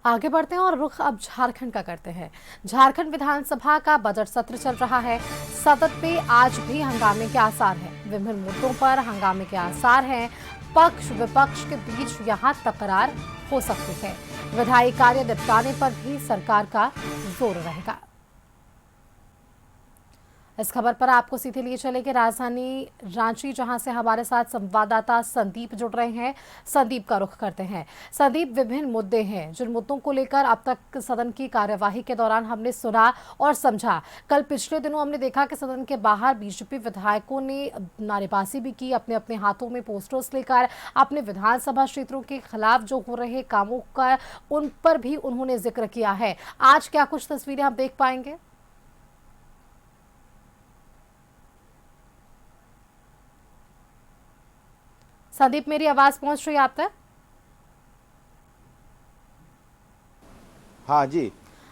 आगे बढ़ते हैं और रुख अब झारखंड का करते हैं। झारखंड विधानसभा का बजट सत्र चल रहा है। सदन में आज भी हंगामे के आसार हैं। विभिन्न मुद्दों पर हंगामे के आसार हैं। पक्ष विपक्ष के बीच यहां तकरार हो सकती है। विधायी कार्य निपटाने पर भी सरकार का जोर रहेगा। इस खबर पर आपको सीधे लिए चलेंगे राजधानी रांची, जहां से हमारे साथ संवाददाता संदीप जुड़ रहे हैं। संदीप का रुख करते हैं। संदीप, विभिन्न मुद्दे हैं जिन मुद्दों को लेकर अब तक सदन की कार्यवाही के दौरान हमने सुना और समझा। कल पिछले दिनों हमने देखा कि सदन के बाहर बीजेपी विधायकों ने नारेबाजी भी की, अपने अपने हाथों में पोस्टर्स लेकर अपने विधानसभा क्षेत्रों के खिलाफ जो हो रहे कामों का उन पर भी उन्होंने जिक्र किया है। आज क्या कुछ तस्वीरें हम देख पाएंगे? संदीप, मेरी आवाज पहुंच रही है आप तक? हाँ जी।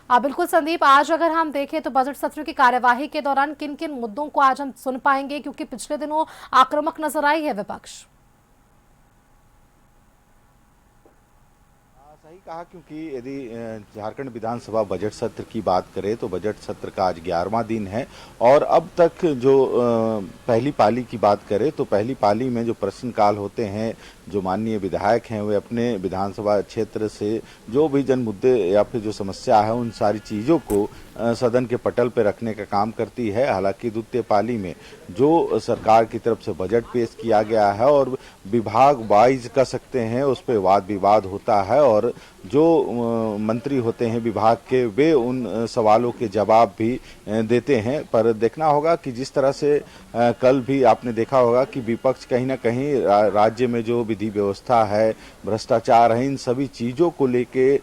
बिल्कुल संदीप, आज अगर हम देखें तो बजट सत्र की कार्यवाही के दौरान किन किन मुद्दों को आज हम सुन पाएंगे, क्योंकि पिछले दिनों आक्रामक नजर आई है विपक्ष। सही कहा, क्योंकि यदि झारखंड विधानसभा बजट सत्र की बात करें तो बजट सत्र का आज 11वां दिन है और अब तक जो पहली पाली की बात करें तो पहली पाली में जो प्रश्नकाल होते हैं, जो माननीय विधायक हैं वे अपने विधानसभा क्षेत्र से जो भी जन मुद्दे या फिर जो समस्या है उन सारी चीज़ों को सदन के पटल पर रखने का काम करती है। हालांकि द्वितीय पाली में जो सरकार की तरफ से बजट पेश किया गया है और विभाग वाइज कह सकते हैं उस पर वाद विवाद होता है और जो मंत्री होते हैं विभाग के वे उन सवालों के जवाब भी देते हैं। पर देखना होगा कि जिस तरह से कल भी आपने देखा होगा कि विपक्ष कहीं ना कहीं राज्य में जो विधि व्यवस्था है, भ्रष्टाचार है, इन सभी चीज़ों को लेके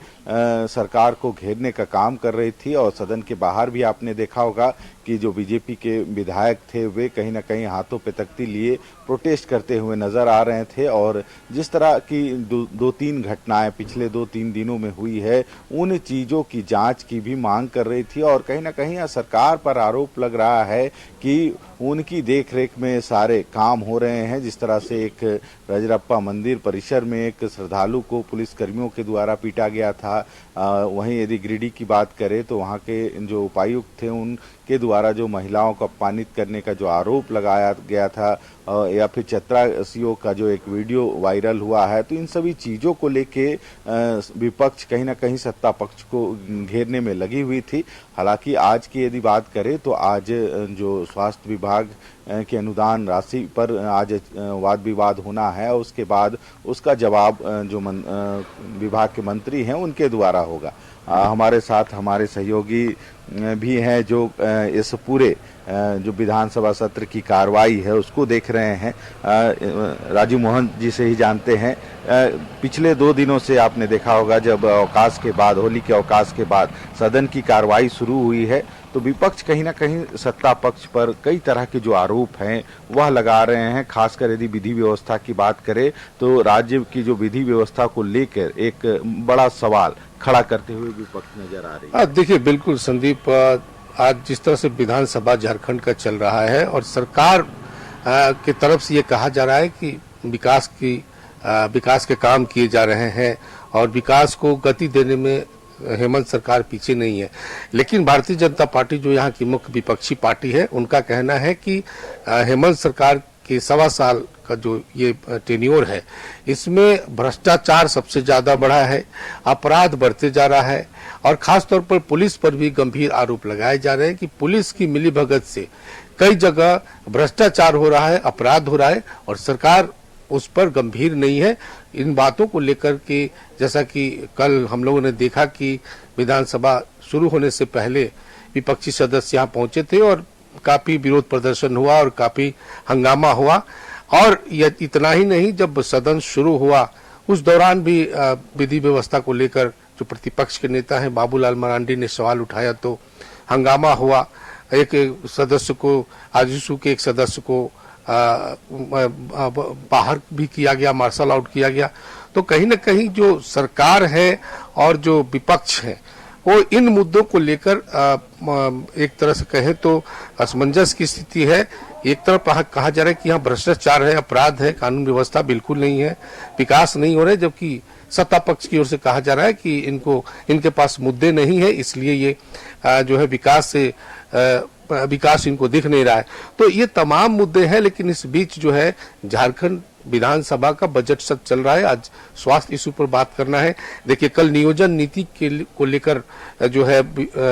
सरकार को घेरने का काम कर रही थी। और सदन के बाहर भी आपने देखा होगा कि जो बीजेपी के विधायक थे वे कहीं ना कहीं हाथों पे तख्ती लिए प्रोटेस्ट करते हुए नजर आ रहे थे। और जिस तरह की दो तीन घटनाएं पिछले 2-3 दिनों में हुई है उन चीज़ों की जांच की भी मांग कर रही थी और कहीं ना कहीं सरकार पर आरोप लग रहा है कि उनकी देखरेख में सारे काम हो रहे हैं। जिस तरह से एक रजरप्पा मंदिर परिसर में एक श्रद्धालु को पुलिस कर्मियों के द्वारा पीटा गया था। वहीं यदि गिरिडीह की बात करें तो वहाँ के जो उपायुक्त थे उनके द्वारा जो महिलाओं को अपमानित करने का जो आरोप लगाया गया था या फिर चतरा का जो एक वीडियो वायरल हुआ है, तो इन सभी चीज़ों को लेके विपक्ष कहीं ना कहीं सत्ता पक्ष को घेरने में लगी हुई थी। हालांकि आज की यदि बात करें तो आज जो स्वास्थ्य विभाग के अनुदान राशि पर आज वाद विवाद होना है और उसके बाद उसका जवाब जो विभाग के मंत्री हैं उनके द्वारा होगा। हमारे साथ हमारे सहयोगी भी हैं जो इस पूरे जो विधानसभा सत्र की कार्रवाई है उसको देख रहे हैं। राजीव मोहन जी से ही जानते हैं। पिछले 2 दिनों से आपने देखा होगा जब अवकाश के बाद, होली के अवकाश के बाद सदन की कार्रवाई शुरू हुई है तो विपक्ष कहीं ना कहीं सत्ता पक्ष पर कई तरह के जो आरोप हैं वह लगा रहे हैं। खासकर यदि विधि व्यवस्था की बात करें तो राज्य की जो विधि व्यवस्था को लेकर एक बड़ा सवाल खड़ा करते हुए विपक्ष नजर आ रही है। देखिए, बिल्कुल संदीप, आज जिस तरह से विधानसभा झारखंड का चल रहा है और सरकार की तरफ से ये कहा जा रहा है कि विकास के काम किए जा रहे हैं और विकास को गति देने में हेमंत सरकार पीछे नहीं है। लेकिन भारतीय जनता पार्टी जो यहाँ की मुख्य विपक्षी पार्टी है उनका कहना है कि हेमंत सरकार के 1.25 साल का जो ये टेन्योर है इसमें भ्रष्टाचार सबसे ज्यादा बढ़ा है, अपराध बढ़ते जा रहा है और खास तौर पर पुलिस पर भी गंभीर आरोप लगाए जा रहे हैं कि पुलिस की मिलीभगत से कई जगह भ्रष्टाचार हो रहा है, अपराध हो रहा है और सरकार उस पर गंभीर नहीं है। इन बातों को लेकर के जैसा कि कल हम लोगों ने देखा कि विधानसभा शुरू होने से पहले विपक्षी सदस्य यहाँ पहुंचे थे और काफी विरोध प्रदर्शन हुआ और काफी हंगामा हुआ। और यह इतना ही नहीं, जब सदन शुरू हुआ उस दौरान भी विधि व्यवस्था को लेकर जो प्रतिपक्ष के नेता हैं बाबूलाल मरांडी ने सवाल उठाया तो हंगामा हुआ। एक सदस्य को, आजसू के एक सदस्य को बाहर भी किया गया, मार्शल आउट किया गया। तो कहीं न कहीं जो सरकार है और जो विपक्ष है वो इन मुद्दों को लेकर एक तरह से कहे तो असमंजस की स्थिति है। एक तरफ कहा जा रहा है कि यहाँ भ्रष्टाचार है, अपराध है, कानून व्यवस्था बिल्कुल नहीं है, विकास नहीं हो रहा है, जबकि सत्ता पक्ष की ओर से कहा जा रहा है कि इनके पास मुद्दे नहीं है, इसलिए ये जो है विकास इनको दिख नहीं रहा है। तो ये तमाम मुद्दे हैं, लेकिन इस बीच जो है झारखंड विधानसभा का बजट सत्र चल रहा है। आज स्वास्थ्य इशू पर बात करना है। देखिए, कल नियोजन नीति को लेकर जो है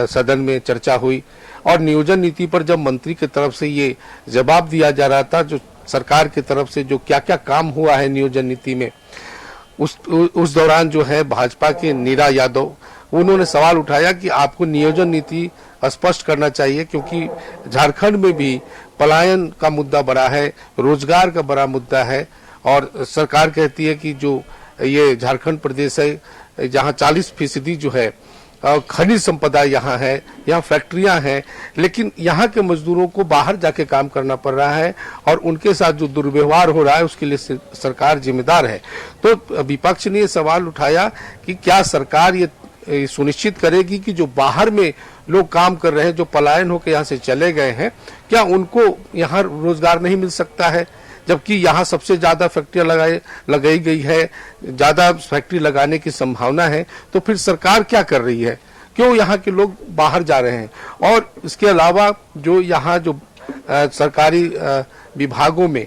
सदन में चर्चा हुई और नियोजन नीति पर जब मंत्री की तरफ से ये जवाब दिया जा रहा था, जो सरकार की तरफ से जो क्या क्या काम हुआ है नियोजन नीति में, उस दौरान जो है भाजपा के नीरा यादव, उन्होंने सवाल उठाया कि आपको नियोजन नीति स्पष्ट करना चाहिए, क्योंकि झारखंड में भी पलायन का मुद्दा बड़ा है, रोजगार का बड़ा मुद्दा है और सरकार कहती है कि जो ये झारखंड प्रदेश है जहां 40% जो है खनिज संपदा यहाँ है, यहाँ फैक्ट्रियां हैं, लेकिन यहाँ के मजदूरों को बाहर जाके काम करना पड़ रहा है और उनके साथ जो दुर्व्यवहार हो रहा है उसके लिए सरकार जिम्मेदार है। तो विपक्ष ने ये सवाल उठाया कि क्या सरकार ये सुनिश्चित करेगी कि जो बाहर में लोग काम कर रहे हैं, जो पलायन होकर यहाँ से चले गए हैं, क्या उनको यहाँ रोजगार नहीं मिल सकता है, जबकि यहाँ सबसे ज्यादा फैक्ट्रियां लगाई गई है, ज्यादा फैक्ट्री लगाने की संभावना है। तो फिर सरकार क्या कर रही है, क्यों यहाँ के लोग बाहर जा रहे हैं? और इसके अलावा जो यहाँ जो सरकारी विभागों में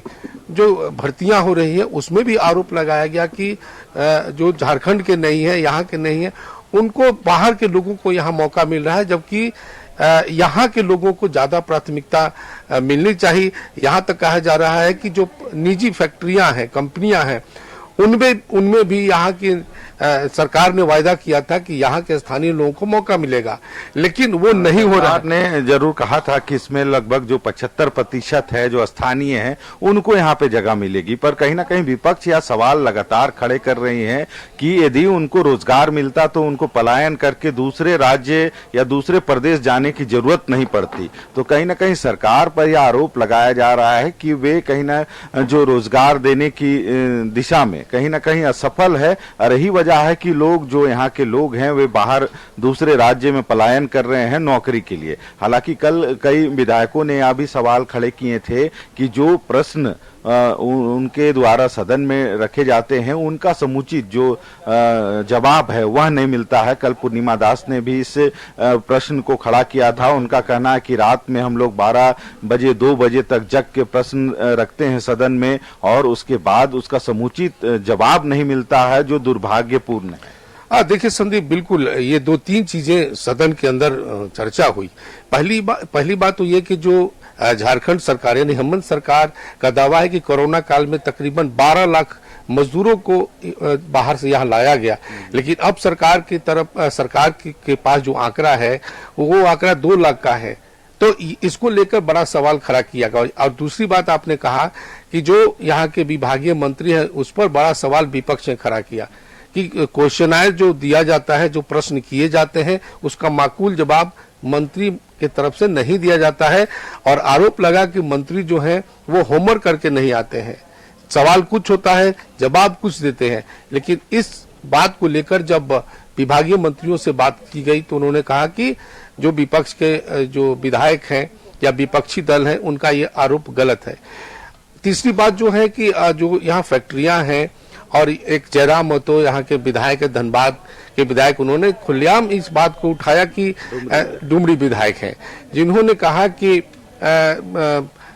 जो भर्तियां हो रही है, उसमें भी आरोप लगाया गया कि जो झारखंड के नहीं है, यहाँ के नहीं है, उनको बाहर के लोगों को यहाँ मौका मिल रहा है, जबकि यहाँ के लोगों को ज्यादा प्राथमिकता मिलनी चाहिए। यहाँ तक कहा जा रहा है कि जो निजी फैक्ट्रियां हैं, कंपनियां हैं, उनमें भी यहाँ की सरकार ने वायदा किया था कि यहाँ के स्थानीय लोगों को मौका मिलेगा, लेकिन वो नहीं हो रहा। ने जरूर कहा था कि इसमें लगभग जो 75% है जो स्थानीय है उनको यहाँ पे जगह मिलेगी, पर कहीं ना कहीं विपक्ष यह सवाल लगातार खड़े कर रही है कि यदि उनको रोजगार मिलता तो उनको पलायन करके दूसरे राज्य या दूसरे प्रदेश जाने की जरूरत नहीं पड़ती। तो कहीं ना कहीं सरकार पर यह आरोप लगाया जा रहा है कि वे कहीं ना जो रोजगार देने की दिशा में कहीं ना कहीं असफल है और यही वजह है कि लोग जो यहाँ के लोग हैं वे बाहर दूसरे राज्य में पलायन कर रहे हैं नौकरी के लिए। हालांकि कल कई विधायकों ने यह भी सवाल खड़े किए थे कि जो प्रश्न उनके द्वारा सदन में रखे जाते हैं उनका समुचित जो जवाब है वह नहीं मिलता है। कल पूर्णिमा दास ने भी इस प्रश्न को खड़ा किया था। उनका कहना है कि रात में हम लोग 12 बजे 2 बजे तक जग के प्रश्न रखते हैं सदन में और उसके बाद उसका समुचित जवाब नहीं मिलता है, जो दुर्भाग्यपूर्ण है। देखिए संदीप, बिल्कुल ये 2-3 चीजें सदन के अंदर चर्चा हुई। पहली बात तो ये कि जो झारखंड सरकार यानी हेमंत सरकार का दावा है कि कोरोना काल में तकरीबन 12 लाख मजदूरों को बाहर से यहाँ लाया गया, लेकिन अब सरकार के पास जो आंकड़ा है वो आंकड़ा 2 लाख का है। तो इसको लेकर बड़ा सवाल खड़ा किया गया। और दूसरी बात आपने कहा कि जो यहाँ के विभागीय मंत्री हैं उस पर बड़ा सवाल विपक्ष ने खड़ा किया कि क्वेश्चनायर जो दिया जाता है, जो प्रश्न किए जाते हैं, उसका माकूल जवाब मंत्री के तरफ से नहीं दिया जाता है और आरोप लगा कि मंत्री जो हैं वो होमवर्क करके नहीं आते हैं। सवाल कुछ होता है, जवाब कुछ देते हैं। लेकिन इस बात को लेकर जब विभागीय मंत्रियों से बात की गई तो उन्होंने कहा कि जो विपक्ष के जो विधायक हैं या विपक्षी दल हैं उनका ये आरोप गलत है। तीसरी बात जो है कि जो यहाँ फैक्ट्रियां हैं और एक जयराम महतो यहाँ के विधायक है, धनबाद के विधायक, उन्होंने खुलेआम इस बात को उठाया कि डुमरी विधायक हैं, जिन्होंने कहा कि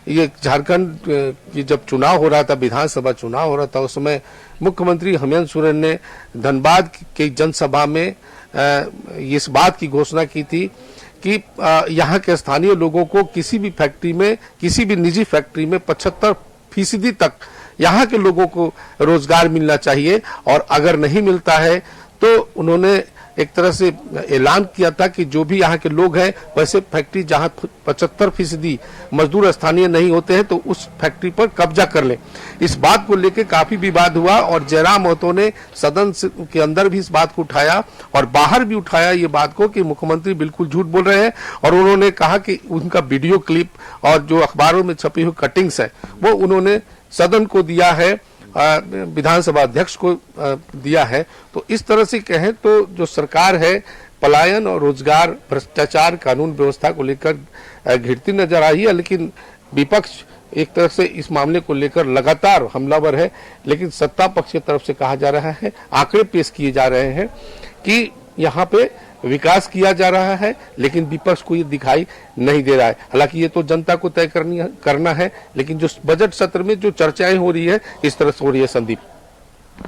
ये झारखंड की जब चुनाव हो रहा था, विधानसभा चुनाव हो रहा था, उस समय मुख्यमंत्री हेमंत सोरेन ने धनबाद की जनसभा में इस बात की घोषणा की थी कि यहाँ के स्थानीय लोगों को किसी भी फैक्ट्री में, किसी भी निजी फैक्ट्री में 75% तक यहाँ के लोगों को रोजगार मिलना चाहिए और अगर नहीं मिलता है तो उन्होंने एक तरह से ऐलान किया था कि जो भी यहाँ के लोग हैं वैसे फैक्ट्री जहाँ 75% मजदूर स्थानीय नहीं होते हैं तो उस फैक्ट्री पर कब्जा कर ले। इस बात को लेकर काफी विवाद हुआ और जयराम महतो ने सदन के अंदर भी इस बात को उठाया और बाहर भी उठाया ये बात को कि मुख्यमंत्री बिल्कुल झूठ बोल रहे हैं और उन्होंने कहा कि उनका वीडियो क्लिप और जो अखबारों में छपी हुई कटिंग्स है वो उन्होंने सदन को दिया है, विधानसभा अध्यक्ष को दिया है। तो इस तरह से कहें तो जो सरकार है पलायन और रोजगार, भ्रष्टाचार, कानून व्यवस्था को लेकर घिरती नजर आई है, लेकिन विपक्ष एक तरफ से इस मामले को लेकर लगातार हमलावर है, लेकिन सत्ता पक्ष की तरफ से कहा जा रहा है, आंकड़े पेश किए जा रहे हैं कि यहाँ पे विकास किया जा रहा है, लेकिन विपक्ष को ये दिखाई नहीं दे रहा है। हालांकि ये तो जनता को तय करना है, लेकिन जो बजट सत्र में जो चर्चाएं हो रही है इस तरह से हो रही है। संदीप,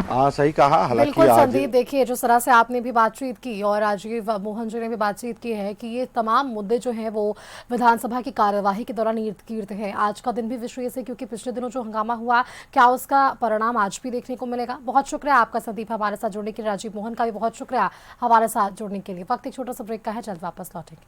हाँ सही कहा। हालांकि बिल्कुल आज संदीप, देखिए जिस तरह से आपने भी बातचीत की और राजीव मोहन जी ने भी बातचीत की है कि ये तमाम मुद्दे जो हैं वो विधानसभा की कार्यवाही के दौरान कीर्त है। आज का दिन भी विशेष है क्योंकि पिछले दिनों जो हंगामा हुआ, क्या उसका परिणाम आज भी देखने को मिलेगा। बहुत शुक्रिया आपका संदीप हमारे साथ जुड़ने के लिए। राजीव मोहन का भी बहुत शुक्रिया हमारे साथ जुड़ने के लिए। वक्त एक छोटा सा ब्रेक का है, जल्द वापस लौटेंगे।